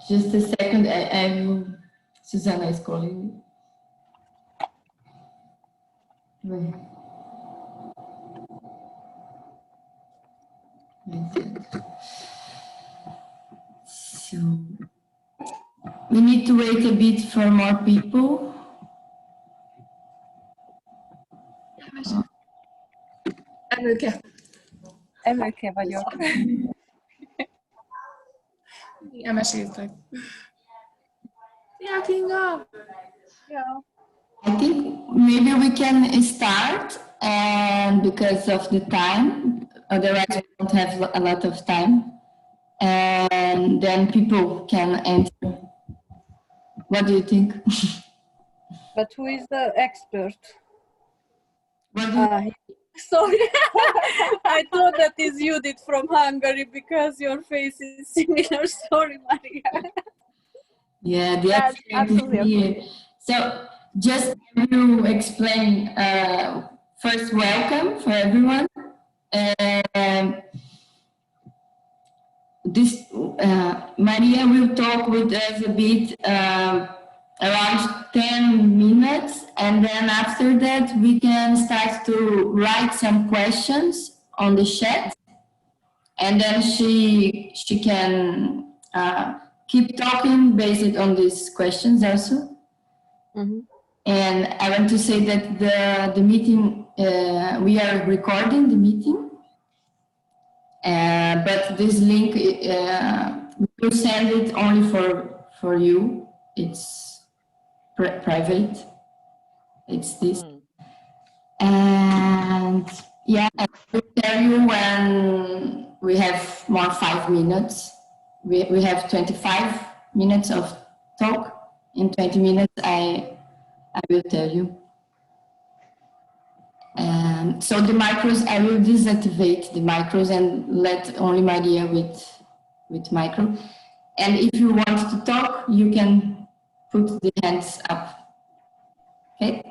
Just a second, Susanna is calling me. Wait. So we need to wait a bit for more people. Emőke vagyok. Elmeséltek. Szia, Kinga! Ja. I think maybe we can start, and because of the time, otherwise we don't have a lot of time, and then people can enter. What do you think? But who is the expert? What do you Sorry, I thought that is Judith from Hungary because your face is similar. Sorry, Maria. Yeah, the That's absolutely okay. So just to explain, first welcome for everyone. Maria will talk with us a bit around 10 minutes, and then after that we can start to write some questions on the chat, and then she can keep talking based on these questions also. Mm-hmm. And I want to say that the meeting, we are recording the meeting, but this link, we will send it only for you. It's private. It's this. And yeah, I will tell you when we have more 5 minutes. We have 25 minutes of talk. In 20 minutes, I will tell you. So the micros, I will deactivate the micros and let only Maria with micro. And if you want to talk, you can put the hands up. Okay.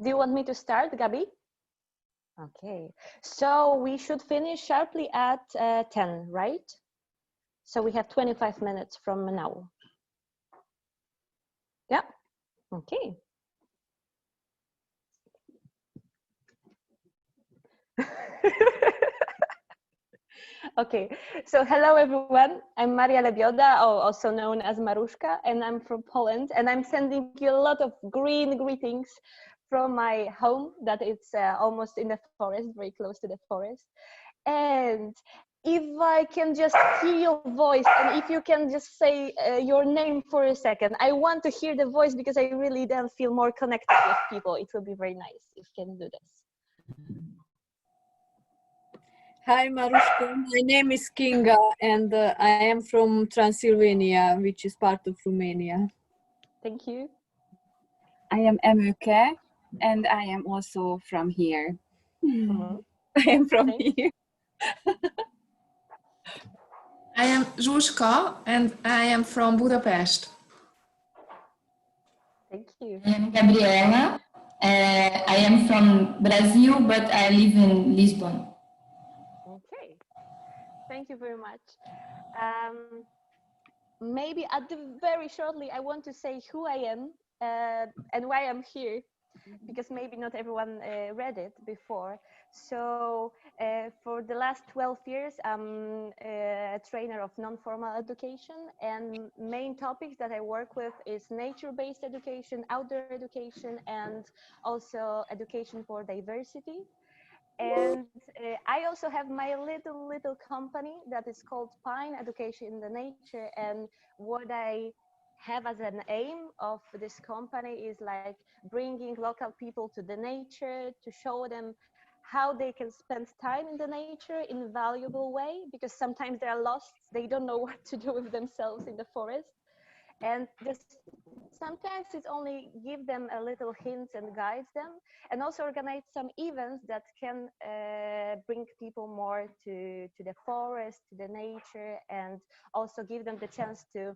Do you want me to start, Gabi? Okay, so we should finish sharply at 10, right? So we have 25 minutes from now. Yeah, okay. Okay, so hello everyone. I'm Maria Lebioda, also known as Maruszka, and I'm from Poland, and I'm sending you a lot of green greetings from my home that it's almost in the forest, very close to the forest. And if I can just hear your voice, and if you can just say your name for a second, I want to hear the voice because I really then feel more connected with people. It will be very nice if you can do this. Hi, Maruszka. My name is Kinga, and I am from Transylvania, which is part of Romania. Thank you. I am Emőke, and I am also from here. I am from here. I am Zsuzska, and I am from Budapest. Thank you. I am Gabriela. I am from Brazil, but I live in Lisbon. Okay, thank you very much. Maybe at the very shortly, I want to say who I am and why I'm here, because maybe not everyone read it before. So for the last 12 years, I'm a trainer of non-formal education, and main topics that I work with is nature-based education, outdoor education, and also education for diversity. And I also have my little company that is called Pine Education in the Nature. And what I have as an aim of this company is like bringing local people to the nature to show them how they can spend time in the nature in a valuable way, because sometimes they are lost, they don't know what to do with themselves in the forest. And just sometimes it's only give them a little hints and guides them, and also organize some events that can bring people more to the forest, to the nature, and also give them the chance to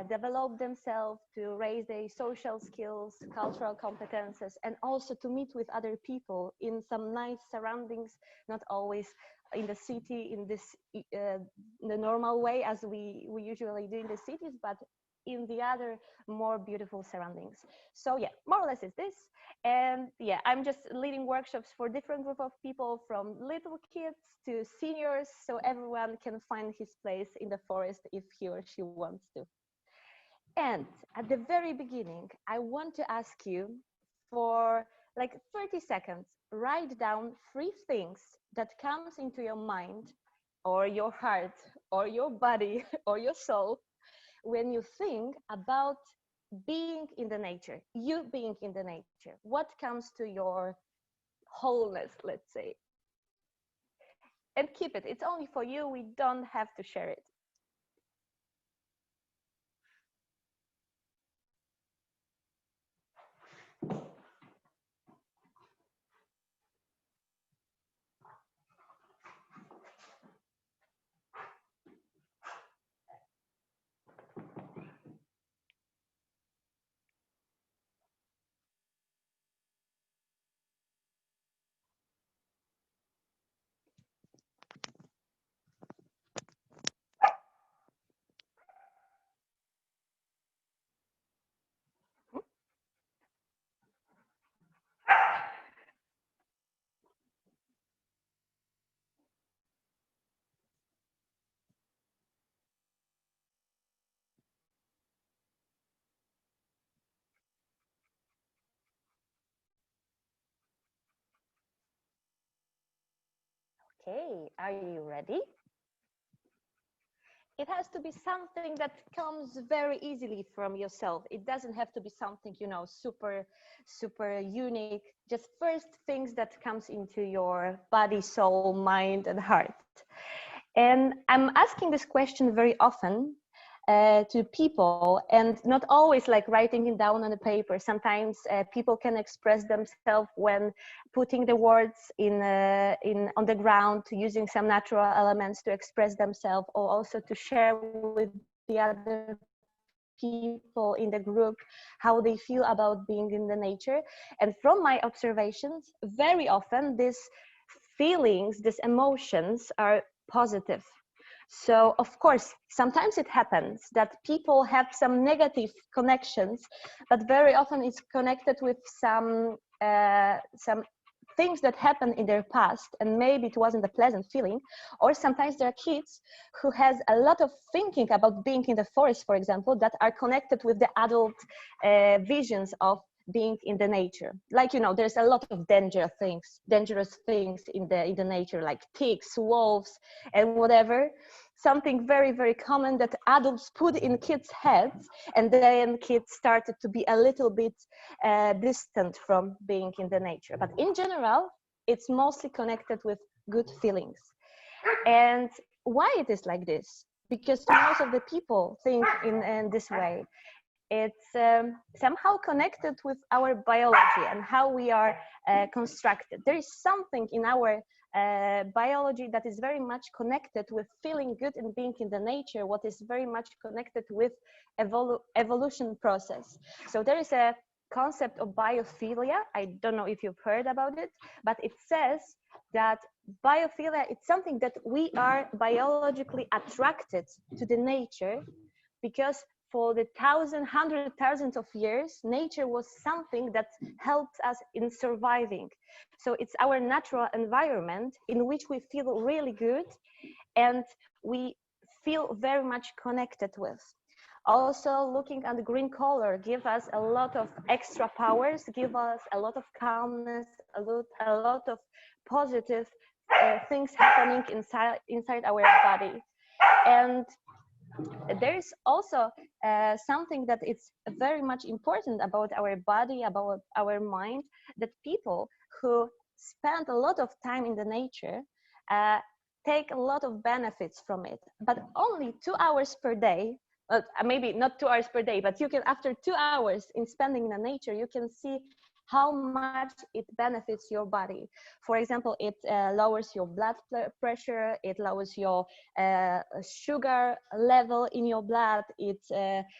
develop themselves, to raise their social skills, cultural competences, and also to meet with other people in some nice surroundings, not always in the city in this the normal way as we usually do in the cities, but in the other more beautiful surroundings. So yeah, more or less is this. And yeah, I'm just leading workshops for different group of people, from little kids to seniors, so everyone can find his place in the forest if he or she wants to. And at the very beginning, I want to ask you for like 30 seconds, write down 3 things that comes into your mind or your heart or your body or your soul when you think about being in the nature, you being in the nature. What comes to your wholeness, let's say? And keep it. It's only for you. We don't have to share it. Okay, are you ready? It has to be something that comes very easily from yourself. It doesn't have to be something, you know, super unique. Just first things that comes into your body, soul, mind, and heart. And I'm asking this question very often to people, and not always like writing it down on the paper. Sometimes people can express themselves when putting the words in on the ground, using some natural elements to express themselves, or also to share with the other people in the group how they feel about being in the nature. And from my observations, very often these feelings, these emotions are positive. So of course, sometimes it happens that people have some negative connections, but very often it's connected with some things that happened in their past, and maybe it wasn't a pleasant feeling. Or sometimes there are kids who has a lot of thinking about being in the forest, for example, that are connected with the adult visions of being in the nature. Like, you know, there's a lot of dangerous things in the nature, like ticks, wolves, and whatever. Something very, very common that adults put in kids' heads, and then kids started to be a little bit distant from being in the nature. But in general, it's mostly connected with good feelings. And why it is like this? Because most of the people think in this way. It's somehow connected with our biology and how we are constructed. There is something in our biology that is very much connected with feeling good and being in the nature, what is very much connected with evolution process. So there is a concept of biophilia. I don't know if you've heard about it, but it says that biophilia, it's something that we are biologically attracted to the nature because for the hundred thousands of years, nature was something that helped us in surviving. So it's our natural environment in which we feel really good and we feel very much connected with. Also, looking at the green color give us a lot of extra powers, give us a lot of calmness, a lot of positive things happening inside our body. And there is also something that is very much important about our body, about our mind, that people who spend a lot of time in the nature, take a lot of benefits from it, but only 2 hours per day, maybe not 2 hours per day, but you can, after 2 hours in spending in the nature, you can see how much it benefits your body. For example, it lowers your blood pressure, it lowers your sugar level in your blood, it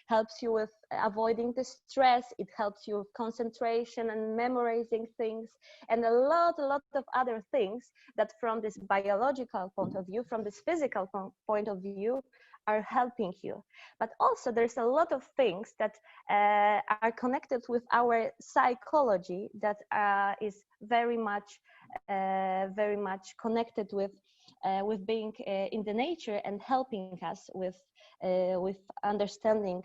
helps you with avoiding the stress, it helps you with concentration and memorizing things, and a lot of other things that from this biological point of view, from this physical point of view, are helping you. But also there's a lot of things that are connected with our psychology that is very much connected with being in the nature and helping us with understanding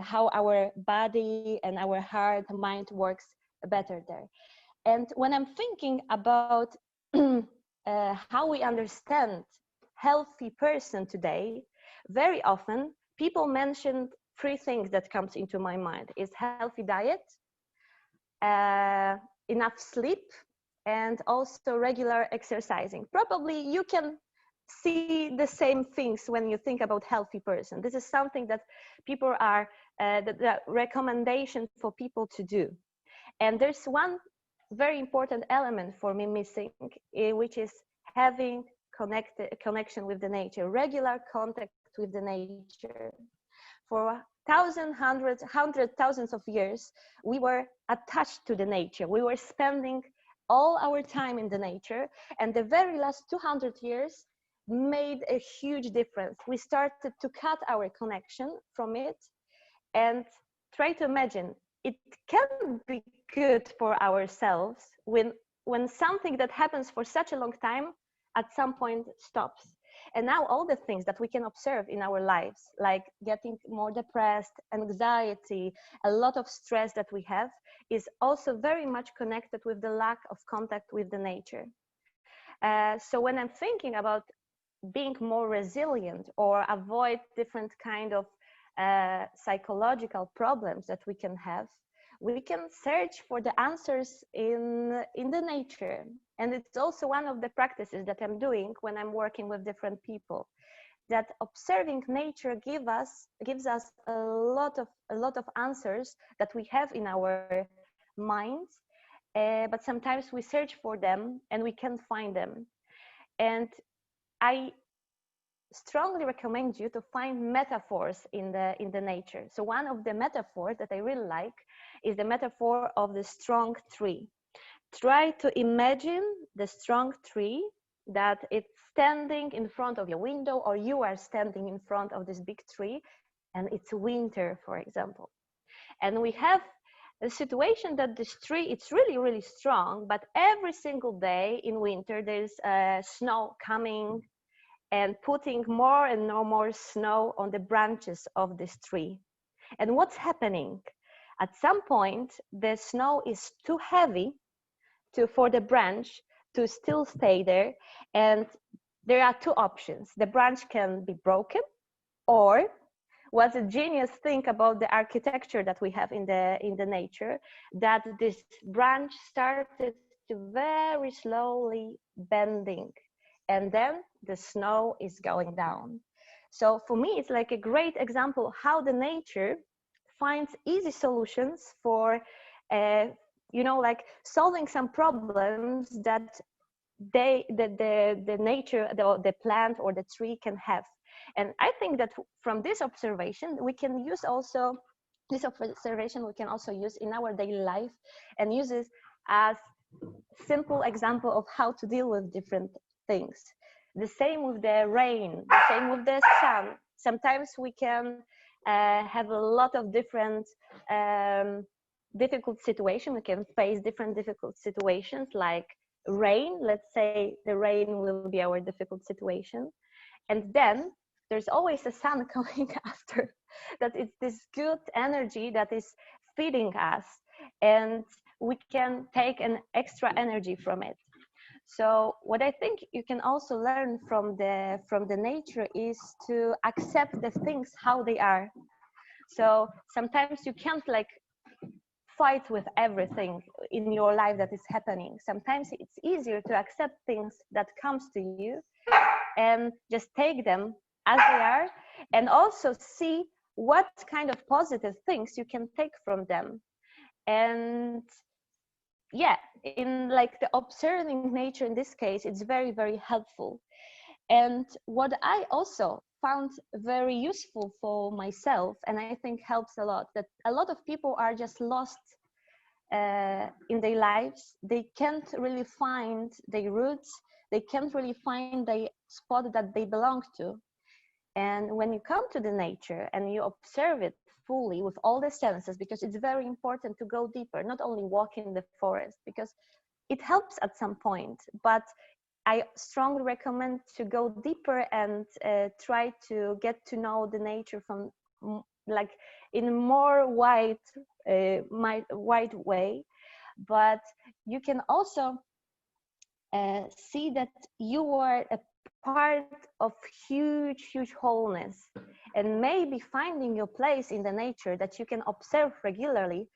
how our body and our heart and mind works better there. And when I'm thinking about how we understand healthy person today, very often people mention 3 things that comes into my mind: is healthy diet, enough sleep, and also regular exercising. Probably you can see the same things when you think about healthy person. This is something that people are the recommendation for people to do. And there's one very important element for me missing, which is having connection with the nature, regular contact with the nature. For thousands of years, we were attached to the nature. We were spending all our time in the nature, and the very last 200 years made a huge difference. We started to cut our connection from it, and try to imagine it can be good for ourselves when something that happens for such a long time at some point stops. And now all the things that we can observe in our lives, like getting more depressed, anxiety, a lot of stress that we have, is also very much connected with the lack of contact with the nature. So when I'm thinking about being more resilient or avoid different kind of psychological problems that we can have, we can search for the answers in the nature. And it's also one of the practices that I'm doing when I'm working with different people, that observing nature gives us a lot of answers that we have in our minds, but sometimes we search for them and we can't find them. And I strongly recommend you to find metaphors in the nature. So one of the metaphors that I really like is the metaphor of the strong tree. Try to imagine the strong tree that it's standing in front of your window, or you are standing in front of this big tree, and it's winter, for example. And we have a situation that this tree, it's really strong, but every single day in winter there's snow coming and putting more and more snow on the branches of this tree. And what's happening? At some point, the snow is too heavy for the branch to still stay there. And there are 2 options. The branch can be broken, or what's a genius thing about the architecture that we have in the nature, that this branch started to very slowly bending, and then the snow is going down. So for me, it's like a great example how the nature finds easy solutions for like solving some problems that the nature, the plant or the tree can have. And I think that from this observation we can use also use in our daily life, and use it as simple example of how to deal with different things. The same with the rain, the same with the sun. Sometimes we can have a lot of different difficult situations. We can face different difficult situations, like rain. Let's say the rain will be our difficult situation, and then there's always a sun coming after. That it's this good energy that is feeding us, and we can take an extra energy from it. So what I think you can also learn from the nature is to accept the things how they are. So sometimes you can't like fight with everything in your life that is happening. Sometimes it's easier to accept things that comes to you and just take them as they are, and also see what kind of positive things you can take from them. And yeah, in like the observing nature in this case, it's very, very helpful. And what I also found very useful for myself, and I think helps a lot, that a lot of people are just lost in their lives. They can't really find their roots. They can't really find the spot that they belong to. And when you come to the nature and you observe it fully with all the senses, because it's very important to go deeper, not only walk in the forest, because it helps at some point, but I strongly recommend to go deeper and try to get to know the nature from like in a more wide way. But you can also see that you are a part of huge wholeness, and maybe finding your place in the nature that you can observe regularly,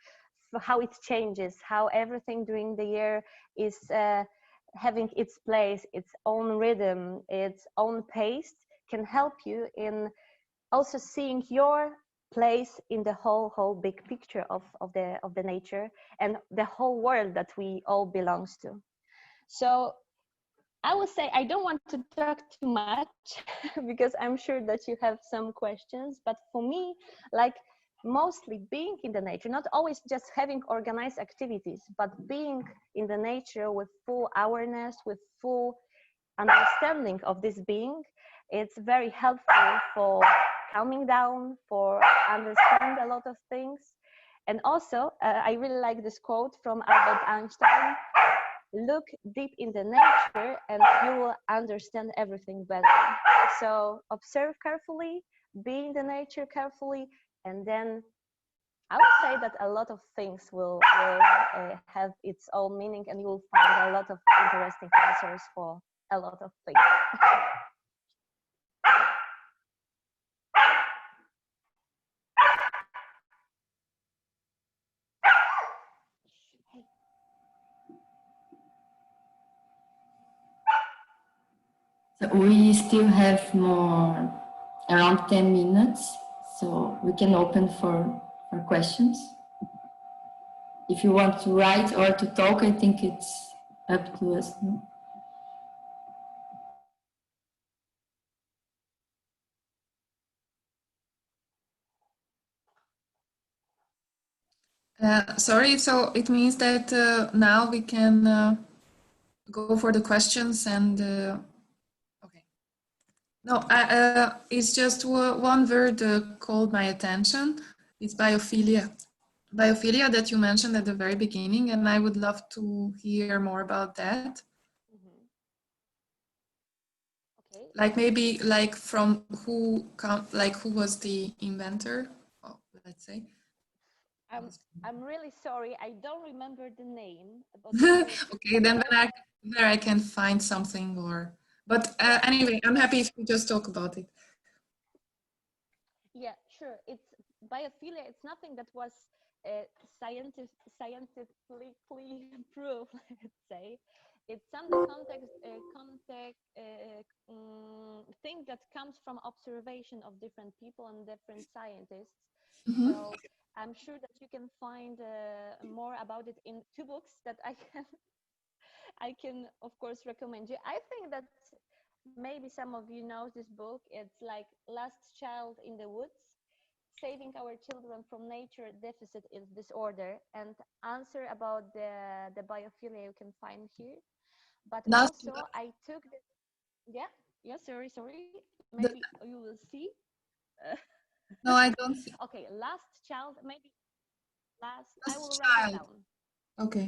how it changes, how everything during the year is having its place, its own rhythm, its own pace, can help you in also seeing your place in the whole big picture of the nature and the whole world that we all belongs to. So I would say I don't want to talk too much because I'm sure that you have some questions, but for me, like mostly being in the nature, not always just having organized activities, but being in the nature with full awareness, with full understanding of this being, it's very helpful for calming down, for understand a lot of things. And also, I really like this quote from Albert Einstein: look deep in the nature and you will understand everything better. So observe carefully, be in the nature carefully, and then I would say that a lot of things will have its own meaning, and you will find a lot of interesting answers for a lot of things. So we still have more, around 10 minutes, so we can open for questions. If you want to write or to talk, I think it's up to us. No? Sorry, so it means that now we can go for the questions and okay. No, it's just one word called my attention. It's biophilia. Biophilia that you mentioned at the very beginning, and I would love to hear more about that. Okay. Like maybe like from who was the inventor? Oh, let's say. I'm really sorry. I don't remember the name. But Okay, then there I can find something or. But anyway, I'm happy if you just talk about it. yeah, sure. It's biophilia. It's nothing that was scientifically proved. Let's say it's some thing that comes from observation of different people and different scientists. Mm-hmm. So I'm sure that you can find more about it in two books that I can of course recommend you. I think that maybe some of you know this book. It's like Last Child in the Woods: Saving Our Children from Nature Deficit Disorder, and answer about the biophilia you can find here. But also I took the sorry, maybe you will see. No, I don't see. Okay, Last Child, maybe last I will Last write it Child. down. Okay.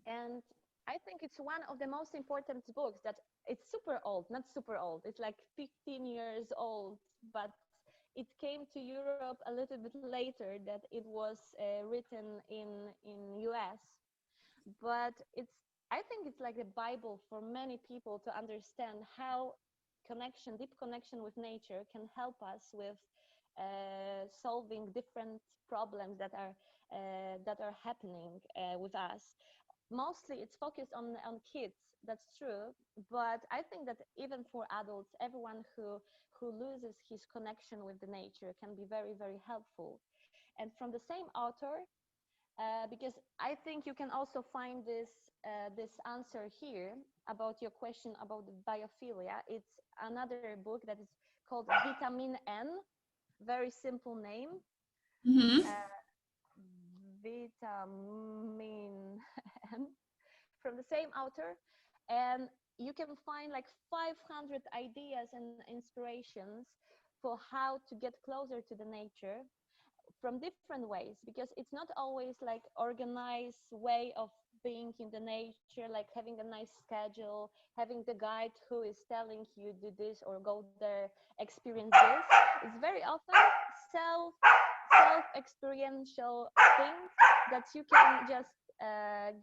And I think it's one of the most important books that it's super old, not super old. It's like 15 years old, but it came to Europe a little bit later that it was written in US. But I think it's like the Bible for many people to understand how connection, deep connection with nature can help us with solving different problems that are happening with us. Mostly it's focused on kids, that's true, but I think that even for adults, everyone who loses his connection with the nature can be very, very helpful. And from the same author, because I think you can also find this answer here about your question about the biophilia. It's another book that is called Vitamin N, very simple name. Vitamin N, from the same author, and you can find like 500 ideas and inspirations for how to get closer to the nature from different ways, because it's not always like organized way of being in the nature, like having a nice schedule, having the guide who is telling you do this or go there, experience this. It's very often self-experiential things that you can just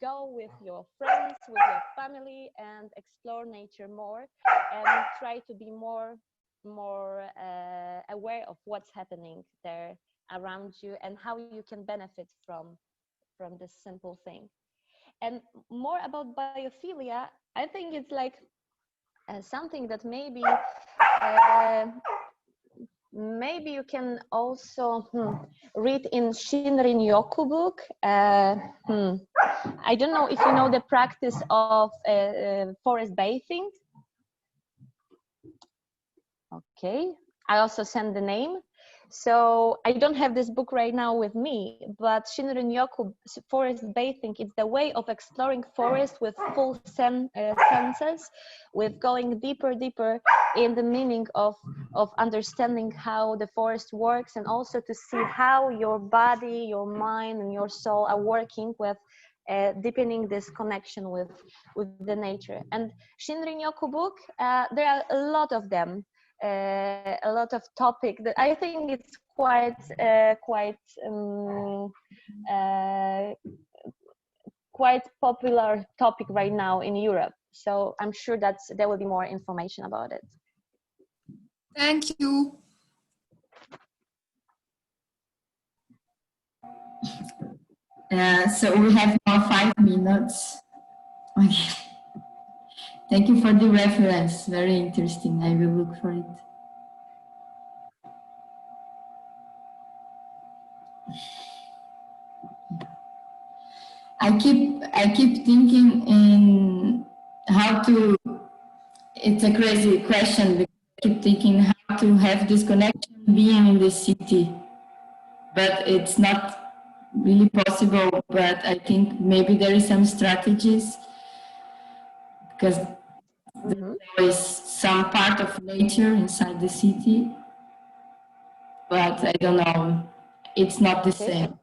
go with your friends, with your family, and explore nature more, and try to be more aware of what's happening there around you and how you can benefit from this simple thing. And more about biophilia, I think it's like something that maybe you can also read in Shinrin Yoku book. I don't know if you know the practice of forest bathing. Okay, I also send the name. So I don't have this book right now with me, but Shinrin Yoku forest bathing, it's the way of exploring forest with full senses, with going deeper in the meaning of understanding how the forest works, and also to see how your body, your mind, and your soul are working with deepening this connection with the nature. And Shinrin Yoku book, there are a lot of them. A lot of topic that I think it's quite popular topic right now in Europe. So I'm sure that there will be more information about it. Thank you. So we have now 5 minutes. Okay. Thank you for the reference. Very interesting. I will look for it. I keep thinking in how to. It's a crazy question because I keep thinking how to have this connection being in the city, but it's not really possible. But I think maybe there is some strategies because there's always some part of nature inside the city, but I don't know. It's not the same.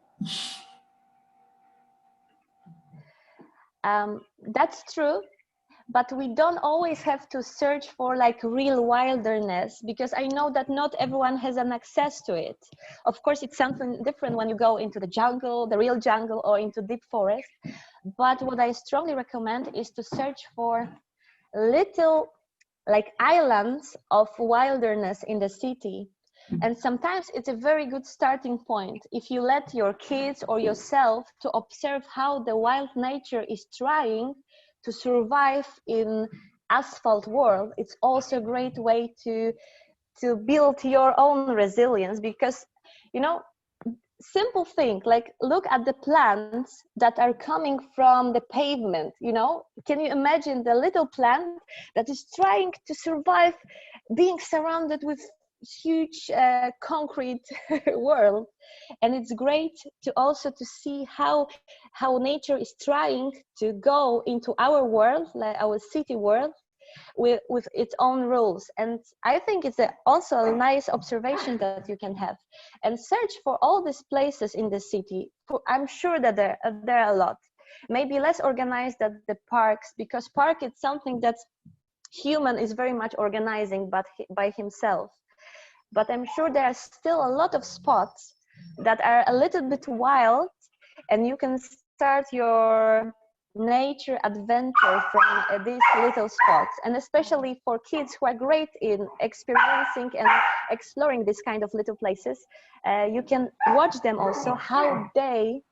That's true, but we don't always have to search for like real wilderness, because I know that not everyone has an access to it. Of course, it's something different when you go into the jungle, the real jungle, or into deep forest. But what I strongly recommend is to search for little like islands of wilderness in the city. And sometimes it's a very good starting point if you let your kids or yourself to observe how the wild nature is trying to survive in asphalt world. It's also a great way to build your own resilience, because you know, simple thing like look at the plants that are coming from the pavement. You know, can you imagine the little plant that is trying to survive being surrounded with huge concrete world? And it's great to also to see how nature is trying to go into our world, like our city world, with its own rules. And I think it's also a nice observation that you can have, and search for all these places in the city. I'm sure that there are a lot, maybe less organized than the parks, because park is something that human is very much organizing but by himself. But I'm sure there are still a lot of spots that are a little bit wild, and you can start your nature adventure from these little spots, and especially for kids who are great in experiencing and exploring this kind of little places. You can watch them also how they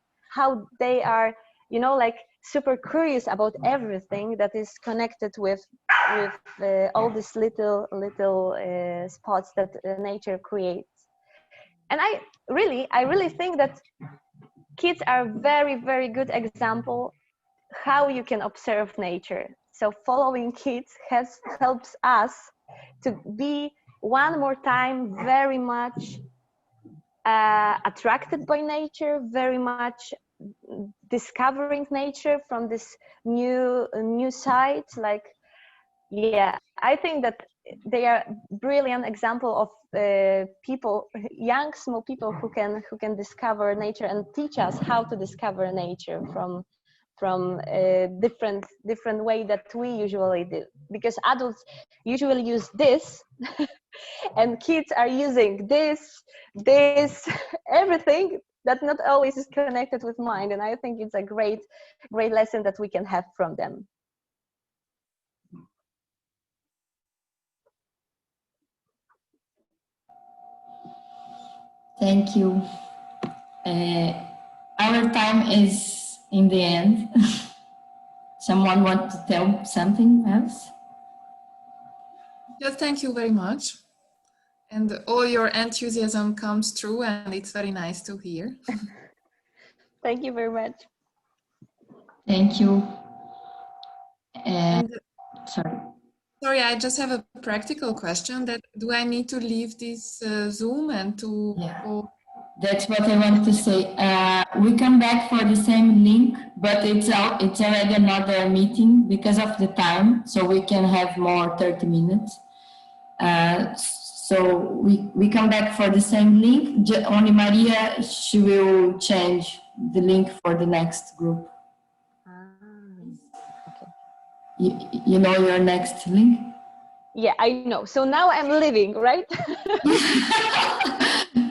are, you know, like super curious about everything that is connected with all these little spots that nature creates. And I really think that kids are very good example how you can observe nature. So following kids helps us to be one more time very much attracted by nature, very much discovering nature from this new side. Like, yeah, I think that they are brilliant example of people, young small people who can discover nature and teach us how to discover nature from a different way that we usually do, because adults usually use this and kids are using this everything that not always is connected with mind. And I think it's a great lesson that we can have from them. Thank you. Our time is in the end. Someone want to tell something else? Just thank you very much. And all your enthusiasm comes through, and it's very nice to hear. Thank you very much. Thank you. And Sorry. sorry, I just have a practical question. That do I need to leave this Zoom and to Yeah. go? That's what I want to say. We come back for the same link, but it's already another meeting because of the time, so we can have more 30 minutes. So we come back for the same link. Only Maria, she will change the link for the next group. Okay. You know your next link? Yeah, I know. So now I'm leaving, right?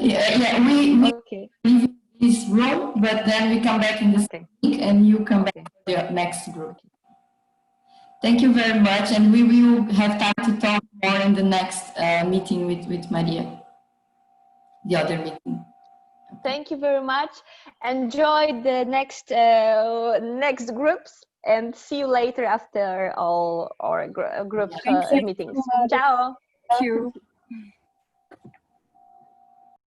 Yeah, we Okay. leave this room, but then we come back in the Okay. link and you come back Okay. to the next group. Thank you very much, and we will have time to talk more in the next meeting with Maria, the other meeting. Thank you very much. Enjoy the next groups, and see you later after all our group Thank you. meetings. Ciao. Thank you.